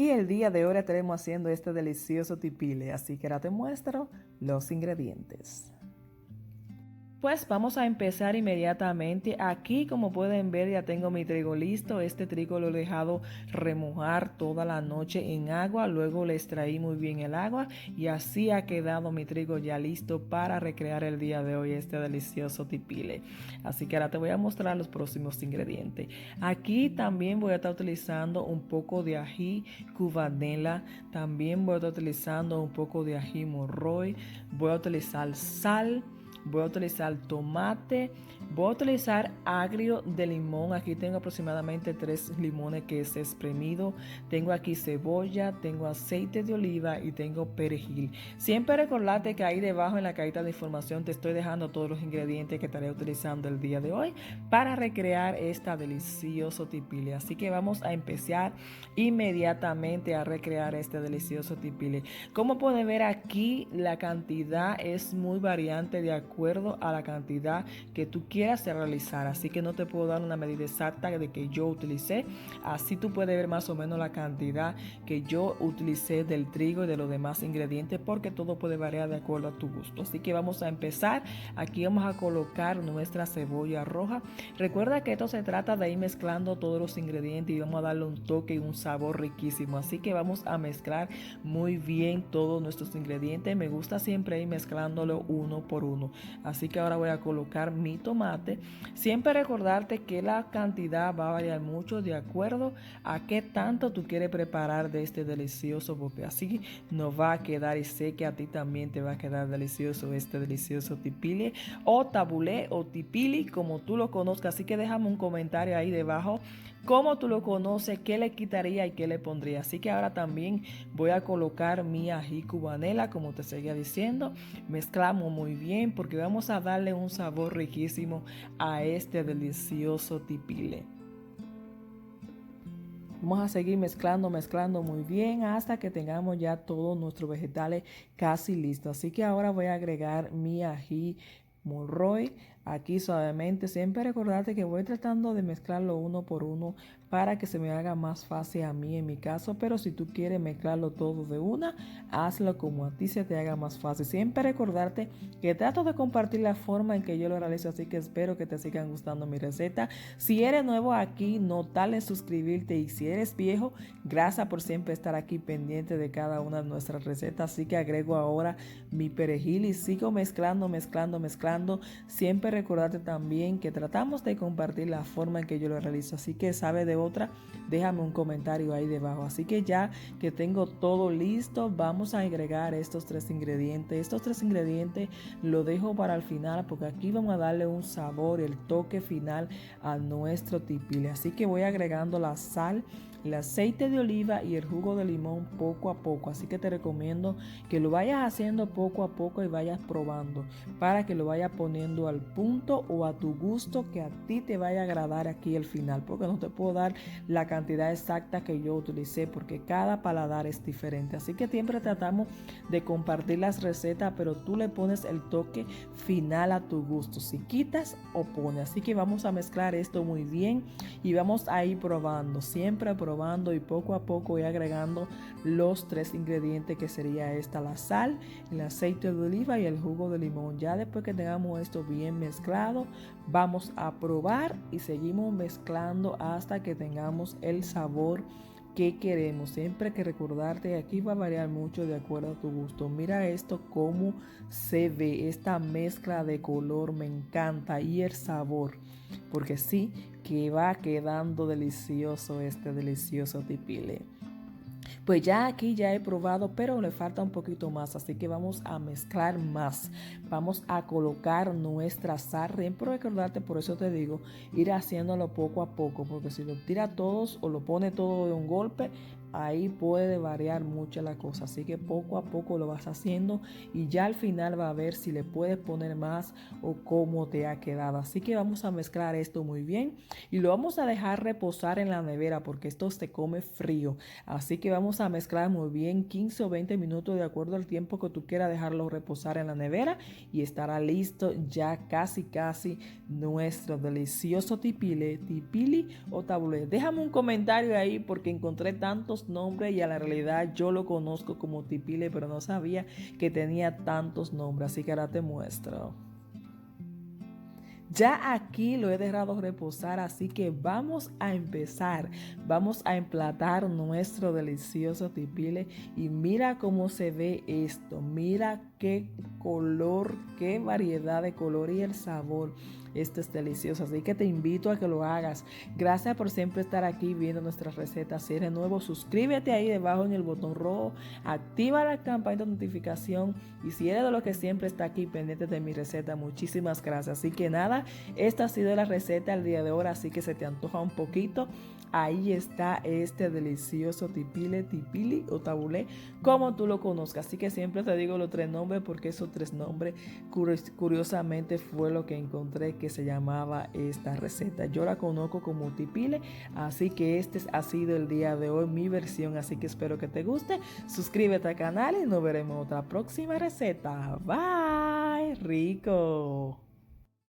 Y el día de hoy estaremos haciendo este delicioso tipile, así que ahora te muestro los ingredientes. Pues vamos a empezar inmediatamente. Aquí, como pueden ver, ya tengo mi trigo listo. Este trigo lo he dejado remojar toda la noche en agua. Luego le extraí muy bien el agua y así ha quedado mi trigo ya listo para recrear el día de hoy este delicioso tipile. Así que ahora te voy a mostrar los próximos ingredientes. Aquí también voy a estar utilizando un poco de ají cubanela. También voy a estar utilizando un poco de ají morroy. Voy a utilizar sal. Voy a utilizar tomate, voy a utilizar agrio de limón. Aquí tengo aproximadamente 3 limones que es exprimido. Tengo aquí cebolla, tengo aceite de oliva y tengo perejil. Siempre recordate que ahí debajo en la cajita de información te estoy dejando todos los ingredientes que estaré utilizando el día de hoy para recrear esta delicioso tipile. Así que vamos a empezar inmediatamente a recrear este delicioso tipile. Como pueden ver aquí, la cantidad es muy variante de acuerdo a la cantidad que tú quieras realizar, así que no te puedo dar una medida exacta de que yo utilicé. Así tú puedes ver más o menos la cantidad que yo utilicé del trigo y de los demás ingredientes, porque todo puede variar de acuerdo a tu gusto. Así que vamos a empezar. Aquí vamos a colocar nuestra cebolla roja. Recuerda que esto se trata de ir mezclando todos los ingredientes y vamos a darle un toque y un sabor riquísimo, así que vamos a mezclar muy bien todos nuestros ingredientes. Me gusta siempre ir mezclándolo uno por uno. Así que ahora voy a colocar mi tomate. Siempre recordarte que la cantidad va a variar mucho de acuerdo a qué tanto tú quieres preparar de este delicioso, porque así nos va a quedar, y sé que a ti también te va a quedar delicioso este delicioso tipile o tabulé o tipili, como tú lo conozcas. Así que déjame un comentario ahí debajo cómo tú lo conoces, qué le quitaría y qué le pondría. Así que ahora también voy a colocar mi ají cubanela, como te seguía diciendo. Mezclamos muy bien porque vamos a darle un sabor riquísimo a este delicioso tipile. Vamos a seguir mezclando muy bien hasta que tengamos ya todos nuestros vegetales casi listos. Así que ahora voy a agregar mi ají morroy aquí suavemente. Siempre recordarte que voy tratando de mezclarlo uno por uno para que se me haga más fácil a mí en mi caso, pero si tú quieres mezclarlo todo de una, hazlo como a ti se te haga más fácil. Siempre recordarte que trato de compartir la forma en que yo lo realizo, así que espero que te sigan gustando mi receta. Si eres nuevo aquí, no tardes en suscribirte, y si eres viejo, gracias por siempre estar aquí pendiente de cada una de nuestras recetas. Así que agrego ahora mi perejil y sigo mezclando. Siempre recordarte también que tratamos de compartir la forma en que yo lo realizo, así que sabe de otra, déjame un comentario ahí debajo. Así que ya que tengo todo listo, vamos a agregar estos 3 ingredientes. Estos 3 ingredientes lo dejo para el final porque aquí vamos a darle un sabor, el toque final a nuestro tipile. Así que voy agregando la sal, el aceite de oliva y el jugo de limón poco a poco. Así que te recomiendo que lo vayas haciendo poco a poco y vayas probando para que lo vayas poniendo al punto o a tu gusto, que a ti te vaya a agradar aquí el final, porque no te puedo dar la cantidad exacta que yo utilicé porque cada paladar es diferente. Así que siempre tratamos de compartir las recetas, pero tú le pones el toque final a tu gusto, si quitas o pones. Así que vamos a mezclar esto muy bien y vamos a ir probando, siempre probando, y poco a poco ir agregando los 3 ingredientes, que sería la sal, el aceite de oliva y el jugo de limón. Ya después que tengamos esto bien mezclado, vamos a probar y seguimos mezclando hasta que tengamos el sabor que queremos. Siempre que recordarte que aquí va a variar mucho de acuerdo a tu gusto. Mira esto cómo se ve, esta mezcla de color me encanta, y el sabor, porque sí que va quedando delicioso este delicioso tipile. Pues ya aquí ya he probado, pero le falta un poquito más, así que vamos a mezclar más. Vamos a colocar nuestra sal. Siempre recordarte, por eso te digo, ir haciéndolo poco a poco, porque si lo tira todos o lo pone todo de un golpe, ahí puede variar mucho la cosa. Así que poco a poco lo vas haciendo y ya al final va a ver si le puedes poner más o cómo te ha quedado. Así que vamos a mezclar esto muy bien y lo vamos a dejar reposar en la nevera porque esto se come frío. Así que vamos a mezclar muy bien 15 o 20 minutos de acuerdo al tiempo que tú quieras dejarlo reposar en la nevera, y estará listo ya casi nuestro delicioso tipili o tabulé. Déjame un comentario ahí porque encontré tantos tantos nombres y a la realidad yo lo conozco como tipile, pero no sabía que tenía tantos nombres, así que ahora te muestro. Ya aquí lo he dejado reposar, así que vamos a empezar. Vamos a emplatar nuestro delicioso tipile y mira cómo se ve esto. Mira qué color, qué variedad de color y el sabor. Esto es delicioso, así que te invito a que lo hagas. Gracias por siempre estar aquí viendo nuestras recetas. Si eres nuevo, suscríbete ahí debajo en el botón rojo, activa la campanita de notificación y si eres de los que siempre está aquí pendiente de mi receta, muchísimas gracias. Así que nada, esta ha sido la receta del día de hoy, así que se te antoja un poquito. Ahí está este delicioso tipili o tabulé, como tú lo conozcas. Así que siempre te digo los 3 nombres porque esos 3 nombres curiosamente fue lo que encontré que se llamaba esta receta. Yo la conozco como tipile, así que este ha sido el día de hoy mi versión. Así que espero que te guste. Suscríbete al canal y nos veremos en otra próxima receta. Bye, rico.